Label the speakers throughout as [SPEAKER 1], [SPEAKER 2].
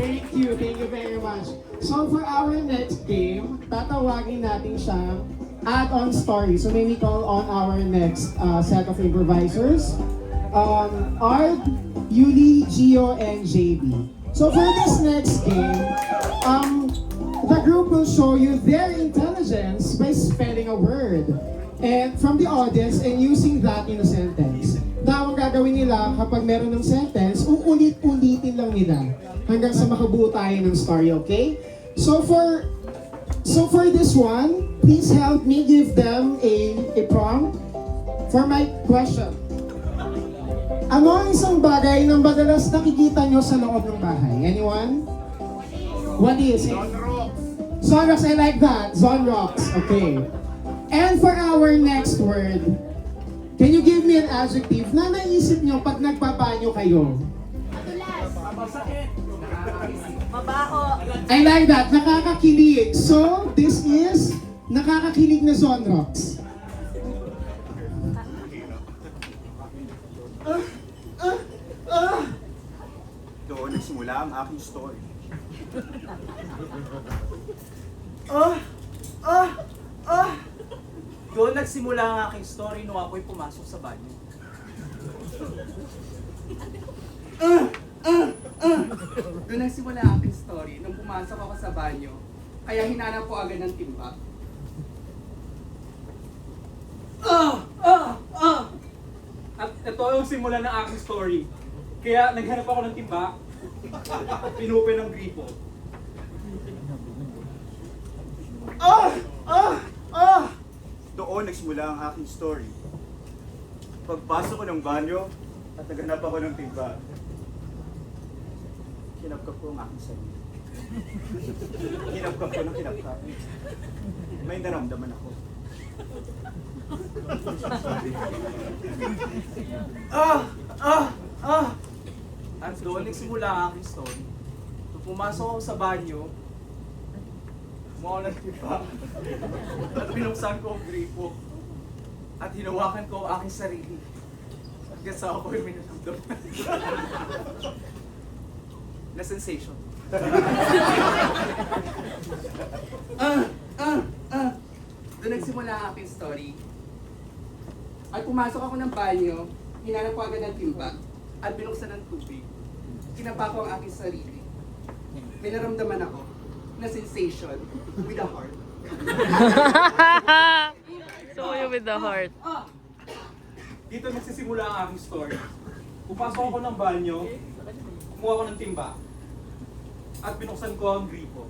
[SPEAKER 1] Thank you very much. So for our next game, tatawagin natin siyang add-on story. So may we call on our next set of improvisers. Ard, Yuli, Gio, and JB. So for this next game, the group will show you their intelligence by spelling a word and from the audience and using that in a sentence. Now, ang gagawin nila kapag meron ng sentence, uulit-ulitin lang nila hanggang sa makabuo tayo ng story, okay? So for this one, please help me give them a prompt for my question. Ano ang isang bagay na madalas nakikita nyo sa loob ng bahay? Anyone? What is it? Zonrocks, I like that. Zonrocks, okay. And for our next word, can you give me an adjective na naisip nyo pag nagpapanyo kayo?
[SPEAKER 2] Masakit. Mabaho.
[SPEAKER 1] I like that. Nakakakilig. So, this is nakakakilig na Zonrocks.
[SPEAKER 3] Doon nagsimula ang aking story.
[SPEAKER 2] Doon nagsimula ang aking story nung ako'y pumasok sa banyo. Doon nagsimula ang aking story nung pumasok ako sa banyo. Kaya hinanap ko agad ng timba. At ito yung simula ng aking story. Kaya naghanap ako ng timba, pinupin ng gripo.
[SPEAKER 3] Doon nagsimula ang aking story. Pagpasok ko ng banyo at naghanap ako ng timba. Kinapkap ko ang aking sarili. Kinapkap ko ng kinapkap. May naramdaman ako.
[SPEAKER 2] At doon nagsimula ang aking story. Nung pumasok ako sa banyo, umuulan pa. At pinuksan ko ang gripo. At hinawakan ko ang aking sarili. Hanggang sa ako'y may naramdaman. Na sensation. Doon nagsimula ang aking story. At pumasok ako ng banyo, hinanap ko agad ng timba, at binuksan ng tubig. Kinapa ko ang aking sarili. May naramdaman ako na sensation with a heart.
[SPEAKER 4] So you with the heart.
[SPEAKER 2] Dito nagsisimula ang aking story. Pupasok ako ng banyo, kumuha ako ng timba, at binuksan ko ang gripo.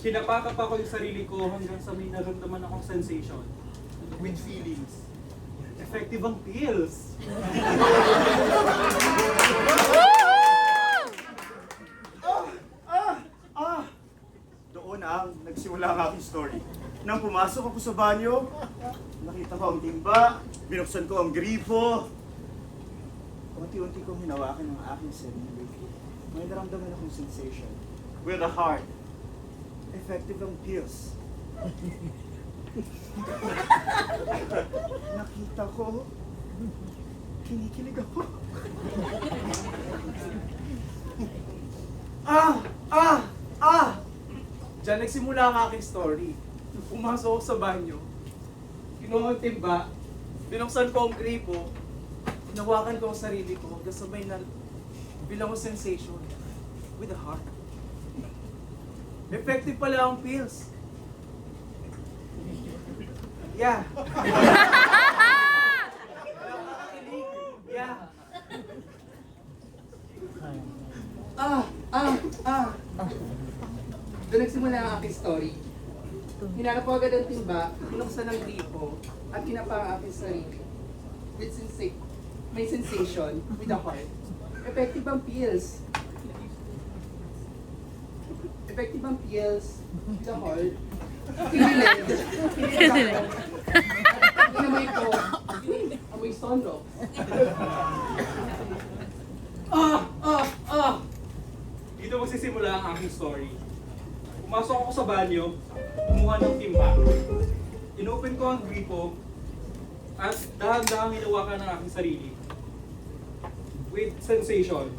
[SPEAKER 2] Kinapakap ako yung sarili ko hanggang sa may naramdaman akong sensation with feelings. Effective ang pills.
[SPEAKER 3] Doon ang nagsimula ang aking story. Nang pumasok ako sa banyo, nakita ko ang timba, binuksan ko ang gripo. Unti-unti kong hinawakan ang aking sarili. May naramdaman akong sensation. With a heart. Effective ang pills. Nakita ko, kinikilig ako.
[SPEAKER 2] Diyan nagsimula ang aking story. Nung pumasok ako sa banyo, kinuha ang timba, binuksan ko ang gripo, hinawakan ko ang sarili ko hanggang sa may bilang sensation with a heart. Effective pala ang pills. Yeah. Yeah. Doon nagsimula ang aking story. Hinanap ko agad ang timba, binuksan ng gripo, at kinapa ang aking sarili. With may sensation, with a heart. Effective ang pills. Effective ang pills, with a heart. Kinilig. Kinilig ako. At inamoy ko, amoy Zonrocks. Dito magsisimula ang aking story. Pumasok ako sa banyo, kumuha ng timba. Inopen ko ang gripo, at dahan-dahang hinawakan ng aking sarili. With sensation.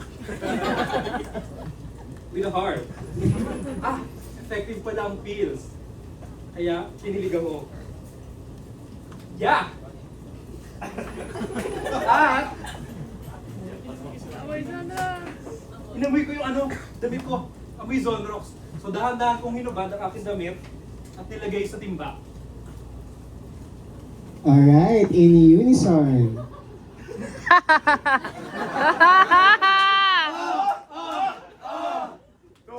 [SPEAKER 2] with a heart. Effective pala ang pills. Kaya, piniligan mo. Yeah! At, inamoy ko yung damit ko. Amoy Zonrox. So dahan-dahan kong hinubad ang aking damit at nilagay sa timba.
[SPEAKER 1] Alright, in unison.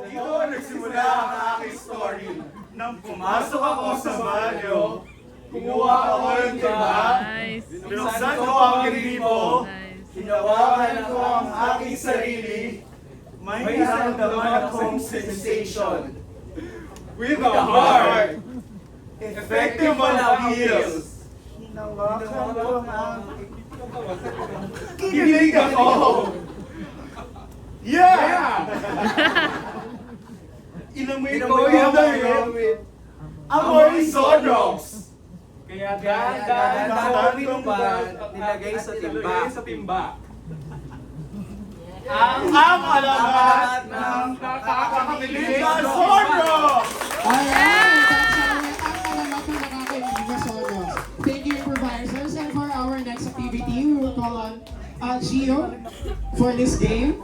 [SPEAKER 3] Dito nagsimula ang aking story. Nang pumasok ako sa banyo, kumuha ako ng timba,
[SPEAKER 4] Nice.
[SPEAKER 3] binuksan ko ang gripo,
[SPEAKER 4] Nice.
[SPEAKER 3] hinawakan ko ang aking sarili, may naramdaman akong sensation.
[SPEAKER 2] With a heart!
[SPEAKER 3] Effective on ang heels. Hinawakan ko ang kilig ako. Yeah!
[SPEAKER 2] Inamoy
[SPEAKER 3] Inamoy
[SPEAKER 2] ko
[SPEAKER 3] ko
[SPEAKER 2] yung
[SPEAKER 3] damit. Amoy Zonrox.
[SPEAKER 2] Kaya dahan-dahan kong hinubad at
[SPEAKER 5] nilagay sa timba.
[SPEAKER 2] nilagay sa timba.
[SPEAKER 3] Ang alamat ng nakakabilis na Zonrox.
[SPEAKER 1] Alright, that's ang alamat ng nakakainig na solo. Thank you, improvisers. And for our next activity, we will call on Gio for this game.